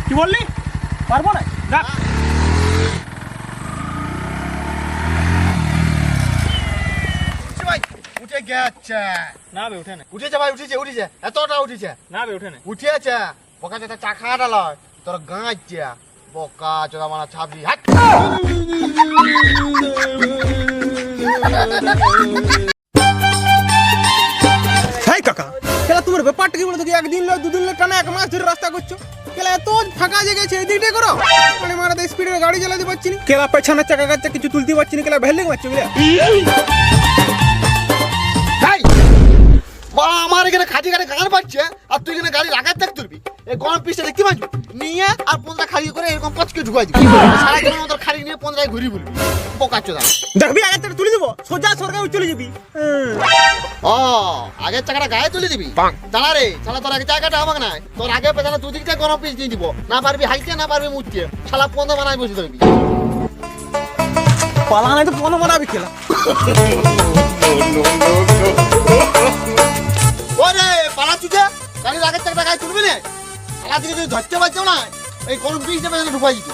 কি বললি? পারবো না। উঠে গেছে না বে উঠে না। উঠেছে ভাই, উঠেছে এতটা উঠেছে না বে উঠে না। উঠেছে বোকা চোদা চাকাটা লয় তোর গাঁচ্ছে বোকা চোদা মারা ছাবি হাট। হাই কাকা, কেলা তোমার ব্যাপারটা কি বলতো? একদিন লো দুদিন লো টানা এক মাস ধরে রাস্তা করছো, কেলা এত ফাঁকা জায়গা আছে এদিকটাই করো। মানে মারাতে স্পিডে গাড়ি চালাতে পারছি না, কেলা পেছনের চাকা কাচ্ছে কিছু তুলতে পারছি না, কেলা ভেল্ডিং মারছো কেলা। আমার এখানে খাটি খাটি গান পাচ্ছে আর তুই এখানে গাড়ি রাখার দেখ তুলবি। এই গরম পিসটা দেখতে পাচ্ছি নিয়ে আর 15 খালি করে এরকম পচকে ঢুকাই দিবি। সারা জীবন তোর খালি নিয়ে 15 ঘুরি বলবি বোকা চোদা। দেখবি আগে থেকে তুলে দেবো, সোজা সরকার চলে যাবি। ও আগের চাকাটা গায়ে তুলে দিবি? দাঁড়া রে শালা, তোর আগে চাকাটা আমাকে না, তোর আগে পেছনে দুদিক থেকে গরম পিস দিয়ে দিব। না পারবি হাইতে, না পারবি মুছতে, শালা 15 বানাই বসে থাকবি। পালা নাই তো কোনো বানাবি খেলা। ওরে পালা চুজে গাড়ির আগের চাকাটা গায়ে তুলবি না, শালা দিকে তুই ধরতে পারছো না, এই গরম পিসটা পেছনে ঢুকাই দিত।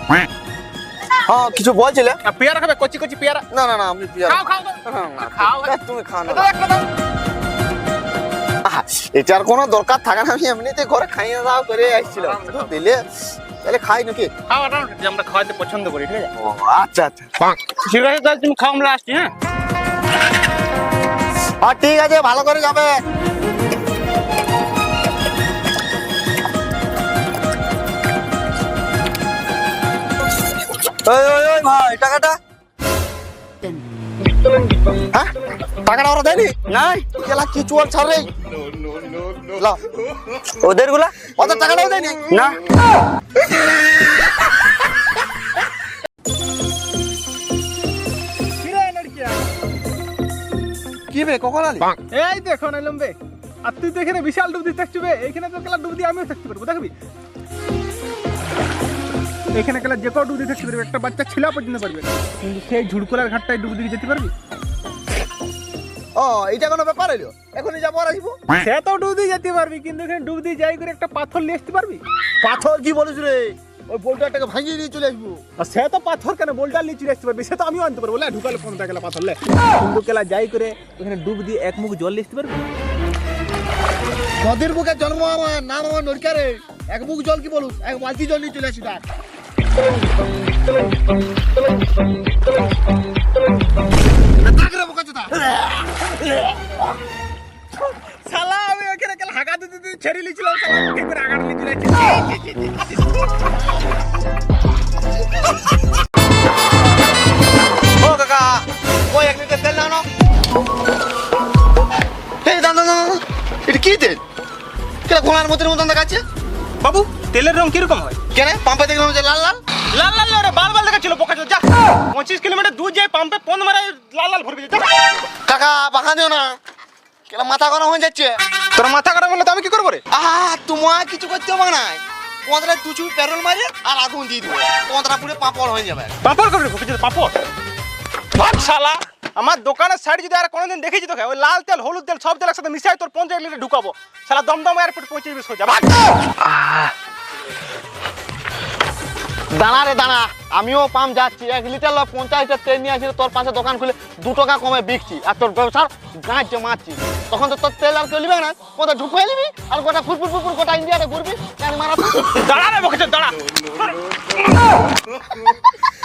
হ্যাঁ কিছু বলছিলে? পেয়ারা খাবে? কচি কচি পেয়ারা? না না না আমি পিয়া খাও খাও খাও, তুমি খাও না। এটার কোনো দরকার থাকে না, আমি এমনিতে ঘরে খাইয়ে দাও করে আসছিলাম, শুধু দিলে তাহলে খাই নাকি? খাও এটা আমরা খাওয়াতে পছন্দ করি, ঠিক আছে? আচ্ছা আচ্ছা ঠিক আছে, তাহলে তুমি খাও, আমরা আসছি। হ্যাঁ ঠিক আছে, ভালো করে যাবে। ওই ভাই টাকাটা, হ্যাঁ টাকাটা ওরা দেয়নি? নাই কেলা কি চুয়াল ছাড় রে, ওদের গুলা ওদের টাকাটাও দেয়নি না। কি বে কখন আলি? এই দেখো না লম্বে, আর তুই তো এখানে বিশাল ডুব দিতে থাকছিস। এইখানে তো কেলা ডুব দিয়ে আমিও থাকতে পারবো, দেখবি? এখানে কেলা যে কেউ ডুব দিয়ে থাকতে পারবে, একটা বাচ্চা ছেলে পর্যন্ত পারবে, কিন্তু সেই ঝুড়কোলার ঘাটটায় ডুব দিয়ে যেতে পারবি? ও এটা কোনো ব্যাপার হলো? এখনই যাবো আর আসবো? সে তো ডুব দিয়ে যেতে পারবি, কিন্তু এখানে ডুব দিয়ে যাই করে একটা পাথর নিয়ে আসতে পারবি? পাথর কি বলিস রে? ওই বোল্ডারটাকে ভাঙিয়ে দিয়ে চলে আসবো। আর সে তো পাথর কেন বোল্ডার নিয়ে চলে আসতে পারবি, সে তো আমিও আনতে পারবো। ঢুকালে 15 গেলা পাথর লে, কিন্তু কেলা যাই করে ওখানে ডুব দিয়ে এক মুখ জল নিয়ে আসতে পারবি? নদীর বুকে জন্ম আমার, নাম আমার নরিকারে, এক মুখ জল কি বলুস, এক বালতি জল নিয়ে চলে আসি। তার শালা আমি ওখানে কেলা হাগা দিতে ছেড়ে লিছিলাম, শালা মুখে করে আগাড় নিয়ে চলে আসছি। ও কাকা ওই 1 লিটার তেল নাও। এই দান দান দান, এটা কি তেল? কেন ঘোড়ার মতন দেখাচ্ছে? বাবু তেলের রং কিরকম হয়? কেন পাম্পে দেখলাম যে লাল লাল লাল লাল রে, বাল বাল দেখাচ্ছিল বোকা চোদা। যা 25 কিলোমিটার দূর যাই পাম্পে ফোন মারে লাল লাল ভরবি। যা কাকা বাঁকা দিও না, কেন মাথা গরম হয়ে যাচ্ছে। তোর মাথা খারাপ হলে তো আমি কি করবো রে? তোমার কিছু করতে হবে না, 15 2 চুপ পেট্রোল মারি আর আগুন দিয়ে দিব, 15 পুরো পাপড় হয়ে যাবে। পাপড় করবি বোকা চোদা, পাপড়? ভাগ শালা, আমার দোকানের সাইড যদি আর কোনোদিন দেখেছি তোকে ওই লাল তেল হলুদ তেল সব তেল একসাথে মিশাই তোর 50 লিটার ঢুকাবো। শালা দমদম এয়ারপোর্ট 25 হয়ে যাবে। দাঁড়া রে দাঁড়া, আমিও পাম্প যাচ্ছি, 1 লিটার 50 লিটার তেল নিয়ে আসি, তোর পাশে দোকান খুলে 2 টাকা কমে বিকছি, আর তোর ব্যবসার গাছ মারছি। তখন তো তোর তেল আর কেউ নিবে না, কোথাও ঢুকিয়ে নিবি আর গোটা ফুরফুর ফুরফুর গোটা ইন্ডিয়াতে ঘুরবি। মারা দাঁড়া রে বোকা চোদা, দাঁড়া।